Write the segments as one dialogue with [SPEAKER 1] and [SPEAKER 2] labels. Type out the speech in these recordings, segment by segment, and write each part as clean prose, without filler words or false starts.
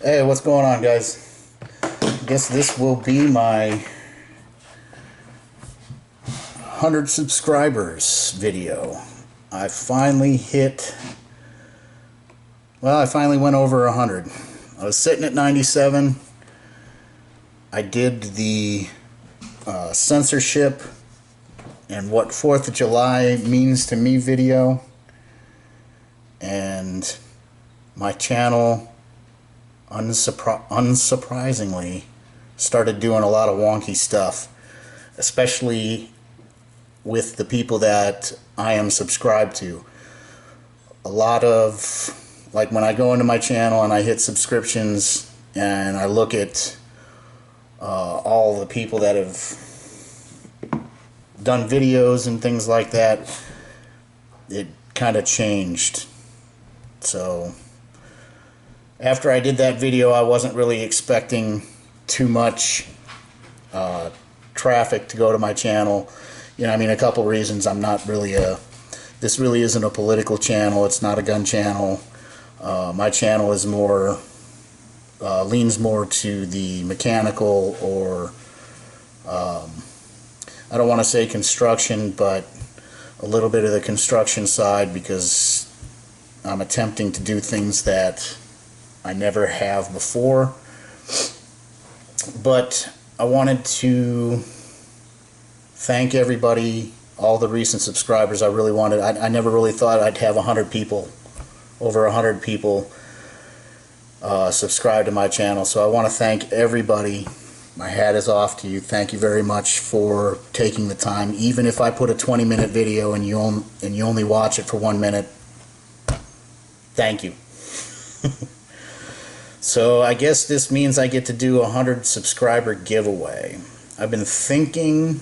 [SPEAKER 1] Hey, what's going on, guys? I guess this will be my 100 subscribers video. I finally went over 100. I was sitting at 97. I did the censorship and what 4th of July means to me video, and my channel unsurprisingly started doing a lot of wonky stuff, especially with the people that I am subscribed to. A lot of, like, when I go into my channel and I hit subscriptions and I look at all the people that have done videos and things like that, it kind of changed. So after I did that video, I wasn't really expecting too much traffic to go to my channel. You know, I mean, a couple reasons. I'm not really this really isn't a political channel. It's not a gun channel. My channel is more, leans more to the mechanical, or I don't want to say construction, but a little bit of the construction side, because I'm attempting to do things that I never have before. But I wanted to thank everybody, all the recent subscribers. I never really thought I'd have 100 people, over 100 people subscribe to my channel. So I want to thank everybody. My hat is off to you. Thank you very much for taking the time. Even if I put a 20-minute video and you only watch it for 1 minute, thank you. So I guess this means I get to do a 100 subscriber giveaway. I've been thinking,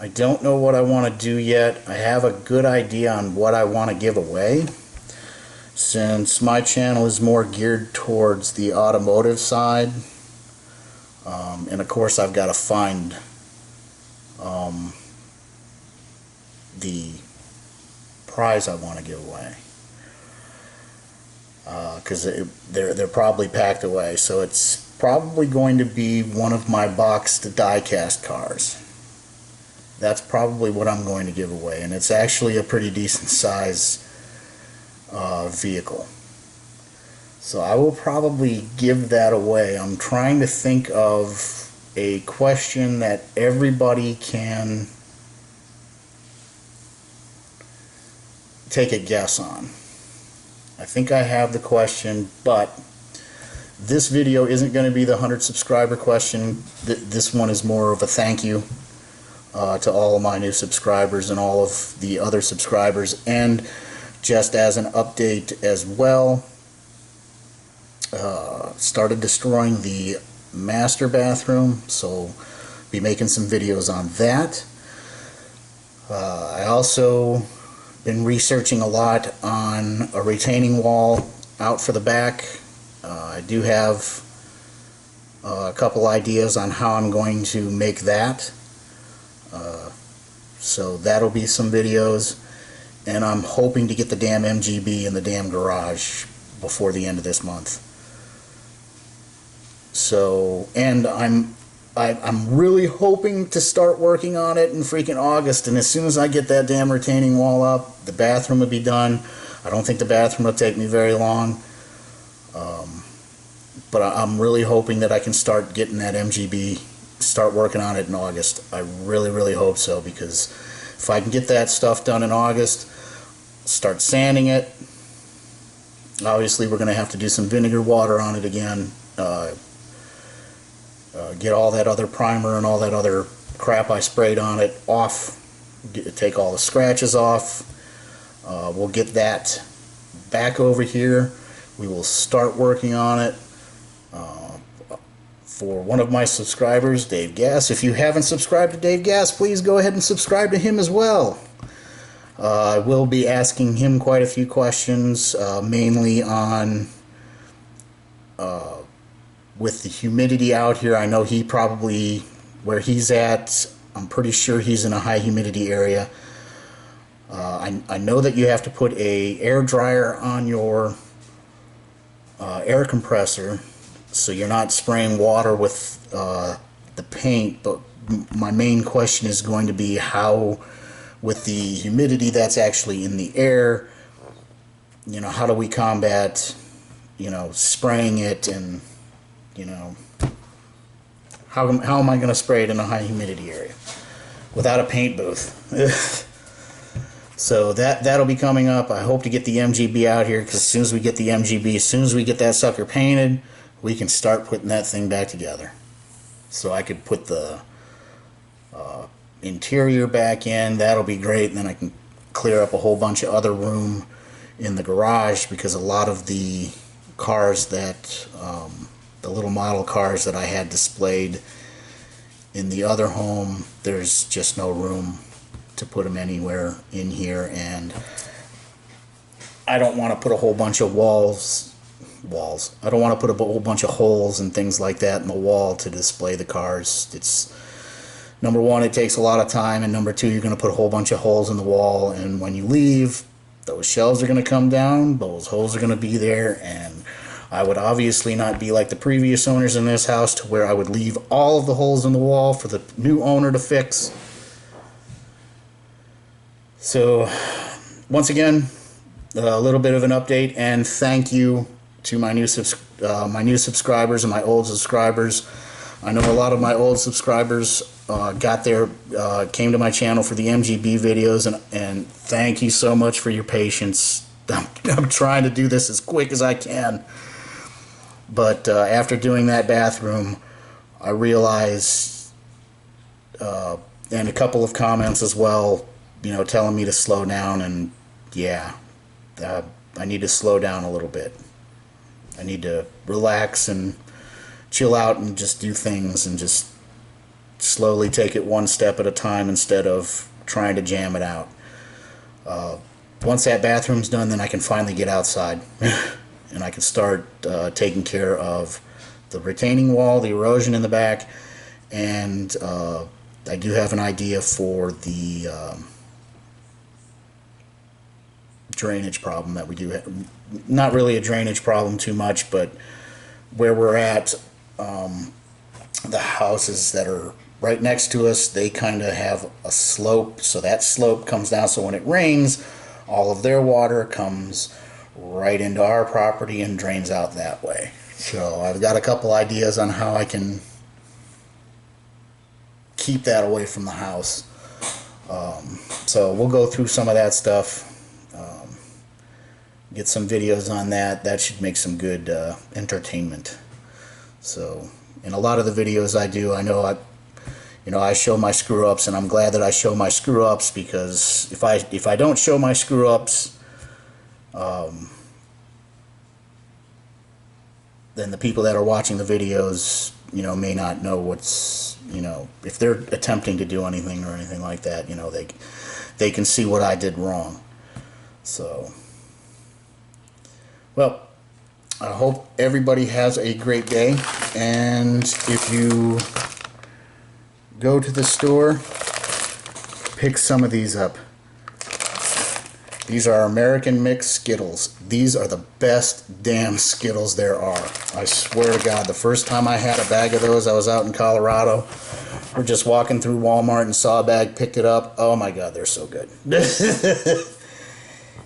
[SPEAKER 1] I don't know what I want to do yet. I have a good idea on what I want to give away, since my channel is more geared towards the automotive side. And of course I've got to find the prize I want to give away, because they're probably packed away. So it's probably going to be one of my boxed die-cast cars. That's probably what I'm going to give away, and it's actually a pretty decent size vehicle. So I will probably give that away. I'm trying to think of a question that everybody can take a guess on. I think I have the question, but this video isn't going to be the 100 subscriber question. This one is more of a thank you to all of my new subscribers and all of the other subscribers, and just as an update as well, started destroying the master bathroom, so be making some videos on that. I also been researching a lot on a retaining wall out for the back. I do have a couple ideas on how I'm going to make that. So that'll be some videos, and I'm hoping to get the damn MGB in the damn garage before the end of this month. So, and I'm really hoping to start working on it in freaking August, and as soon as I get that damn retaining wall up, the bathroom will be done. I don't think the bathroom will take me very long, but I'm really hoping that I can start getting that MGB, start working on it in August. I really hope so, because if I can get that stuff done in August, start sanding it. Obviously we're going to have to do some vinegar water on it again, get all that other primer and all that other crap I sprayed on it off, take all the scratches off. We'll get that back over here. We will start working on it. For one of my subscribers, Dave Gass. If you haven't subscribed to Dave Gass, please go ahead and subscribe to him as well. I will be asking him quite a few questions, mainly on with the humidity out here. I know he probably, where he's at, I'm pretty sure he's in a high humidity area. I know that you have to put a air dryer on your air compressor, so you're not spraying water with the paint. But my main question is going to be how, with the humidity that's actually in the air, you know, how do we combat, you know, spraying it, and, you know, how am I going to spray it in a high humidity area without a paint booth? So that'll be coming up. I hope to get the MGB out here, because as soon as we get the MGB, as soon as we get that sucker painted, we can start putting that thing back together. So I could put the interior back in. That'll be great. And then I can clear up a whole bunch of other room in the garage, because a lot of the cars that the little model cars that I had displayed in the other home, there's just no room to put them anywhere in here, and I don't want to put a whole bunch of walls. I don't want to put a whole bunch of holes and things like that in the wall to display the cars. It's, number one, it takes a lot of time, and number two, you're going to put a whole bunch of holes in the wall, and when you leave, those shelves are going to come down, those holes are going to be there, and I would obviously not be like the previous owners in this house, to where I would leave all of the holes in the wall for the new owner to fix. So, once again, a little bit of an update, and thank you to my new subscribers and my old subscribers. I know a lot of my old subscribers came to my channel for the MGB videos, and thank you so much for your patience. I'm trying to do this as quick as I can, but after doing that bathroom, I realized, and a couple of comments as well, you know, telling me to slow down, and yeah, I need to slow down a little bit. I need to relax and chill out and just do things, and just slowly take it one step at a time instead of trying to jam it out. Once that bathroom's done, then I can finally get outside and I can start taking care of the retaining wall, the erosion in the back, and I do have an idea for the drainage problem that we do have. Not really a drainage problem too much, but where we're at, the houses that are right next to us, they kind of have a slope, so that slope comes down, so when it rains, all of their water comes right into our property and drains out that way. So I've got a couple ideas on how I can keep that away from the house. So we'll go through some of that stuff, get some videos on that. That should make some good entertainment. So in a lot of the videos I do, I know I show my screw-ups, and I'm glad that I show my screw-ups, because if I don't show my screw-ups, then the people that are watching the videos, you know, may not know what's, you know, if they're attempting to do anything or anything like that, you know, they can see what I did wrong. So, well, I hope everybody has a great day, and if you go to the store, pick some of these up. These are American Mix Skittles. These are the best damn Skittles there are. I swear to God, the first time I had a bag of those, I was out in Colorado. We're just walking through Walmart and saw a bag, picked it up. Oh my God, they're so good.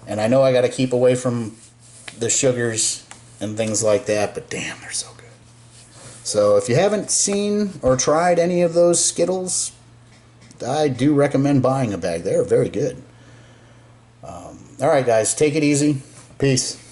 [SPEAKER 1] And I know I got to keep away from the sugars and things like that, but damn, they're so good. So if you haven't seen or tried any of those Skittles, I do recommend buying a bag. They're very good. Alright guys, take it easy. Peace.